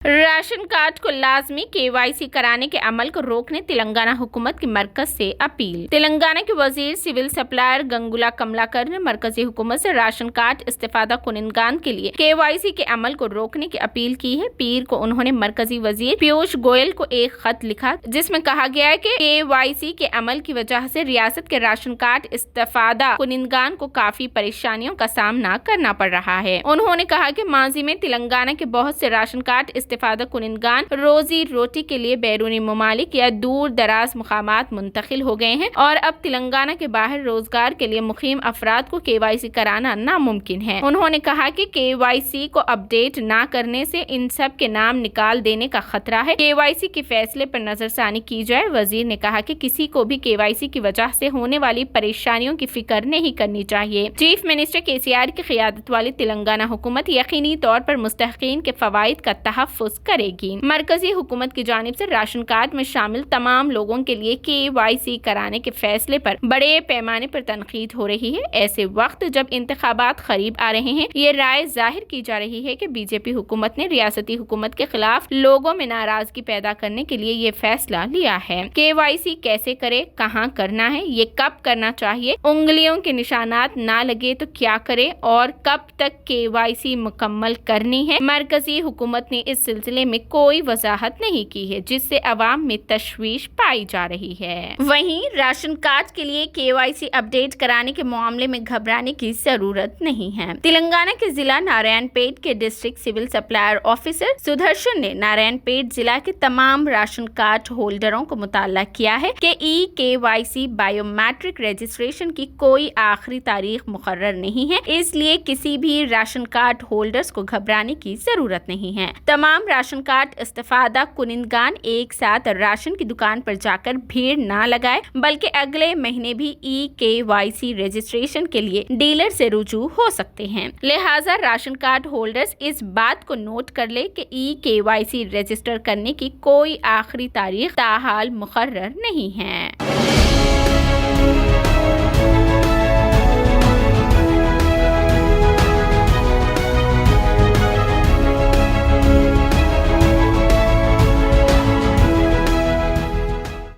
Ration card को लाजमी KYC कराने के अमल को रोकने तेलंगाना हुकूमत की मरकज से अपील। तेलंगाना के वजीर सिविल सप्लायर गंगुला कमलाकर ने मरकजी हुकूमत से राशन कार्ड इस्तेफादा कुनिंदगान के लिए KYC के अमल को रोकने की अपील की है। पीर को उन्होंने मरकजी वजीर पीयूष गोयल को एक खत लिखा जिसमें कहा गया है कि KYC के अमल की वजह से रियासत के राशन कार्ड इस्तेफादा कुनिंदगान को काफी परेशानियों का सामना करना पड़ रहा है। उन्होंने कहा कि माजी में तेलंगाना के बहुत से राशन कार्ड इस्तेफादा कुनिंदगान रोजी रोटी के लिए बैरूनी ममालिक या दूर दराज मुकामात मुंतकिल हो गए हैं और अब तेलंगाना के बाहर रोजगार के लिए मुकीम अफराद को KYC कराना नामुमकिन है। उन्होंने कहा कि KYC को अपडेट न करने से इन सब के नाम निकाल देने का खतरा है। KYC के फैसले पर नजरसानी की जाए। वजीर ने कहा कि किसी को भी KYC की वजह से होने वाली परेशानियों की फिक्र नहीं करनी चाहिए। चीफ मिनिस्टर KCR की क़ियादत वाली तेलंगाना हुकूमत यकीनी तौर पर मुस्तहिकीन के फवाइद का तहफ़्फ़ुज़ करेगी। मरकजी हुकूमत की जानिब से राशन कार्ड में शामिल तमाम लोगों के लिए KYC कराने के फैसले पर बड़े पैमाने पर तनकीद हो रही है। ऐसे वक्त जब इंतखाबात करीब आ रहे हैं, ये राय जाहिर की जा रही है कि BJP हुकूमत ने रियासती हुकूमत के खिलाफ लोगों में नाराजगी पैदा करने के लिए ये फैसला लिया है। KYC कैसे करे, कहाँ करना है, ये कब करना चाहिए, उंगलियों के निशानात ना लगे तो क्या करे और कब तक KYC मुकम्मल करनी है, मरकजी हुकूमत ने इस सिलसिले में कोई वजाहत नहीं की है, जिससे अवाम में तशवीश पाई जा रही है। वहीं राशन कार्ड के लिए KYC अपडेट कराने के मामले में घबराने की जरूरत नहीं है। तेलंगाना के जिला नारायणपेट के district civil supplier officer Sudarshan ने नारायणपेट जिला के तमाम राशन कार्ड होल्डरों को मुताल्ला किया है कि KYC बायोमेट्रिक रजिस्ट्रेशन की कोई आखिरी तारीख मुकर्रर नहीं है, इसलिए किसी भी राशन कार्ड होल्डर्स को घबराने की जरूरत नहीं है। तमाम राशन कार्ड इस्तेफादा कुनिंदगान एक साथ राशन की दुकान पर जाकर भीड़ ना लगाए, बल्कि अगले महीने भी KYC रजिस्ट्रेशन के लिए डीलर से रुजू हो सकते हैं। लिहाजा राशन कार्ड होल्डर्स इस बात को नोट कर ले कि KYC रजिस्टर करने की कोई आखिरी तारीख ताहाल मुकर्रर नहीं है।